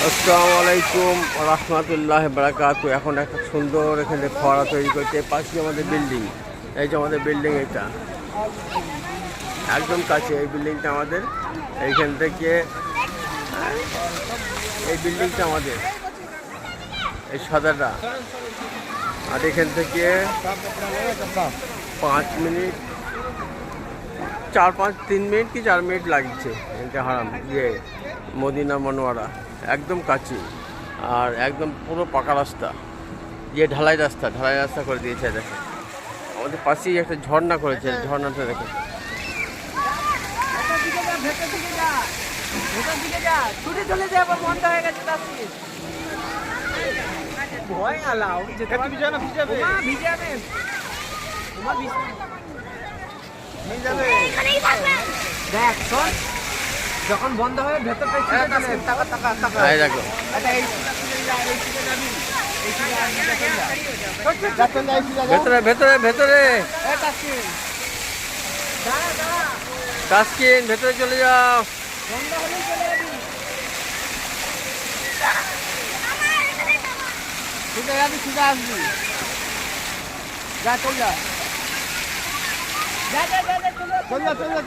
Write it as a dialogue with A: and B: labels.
A: আসসালামু আলাইকুম রহমতুল্লাহ বারাকাতু। এখন একটা সুন্দর এখানে ফোয়ারা তৈরি করছে। পাশে আমাদের বিল্ডিং, এই যে আমাদের বিল্ডিং, এটা একদম কাছে এই বিল্ডিংটা আমাদের। এইখান থেকে এই বিল্ডিংটা আমাদের, এই সাদাটা। আর এখান থেকে 5 মিনিট, 3 মিনিট কি 4 মিনিট লাগছে এটা হারাম মদিনা মনোয়ারা, একদম কাছে। আর একদম পুরো পাকা রাস্তা, ঢালাই রাস্তা করে দিয়েছে। দেখে আমাদের পাশেই একটা ঝর্ণা করেছে, ঝর্ণাটা দেখে।
B: যখন বন্ধ হবে ভেতরটা
A: দেখো ভেতরে ভেতরে ভেতরে তাসকিন, ভেতরে চলে যাও।
B: সোজা আসবি, যা চল যা চল যা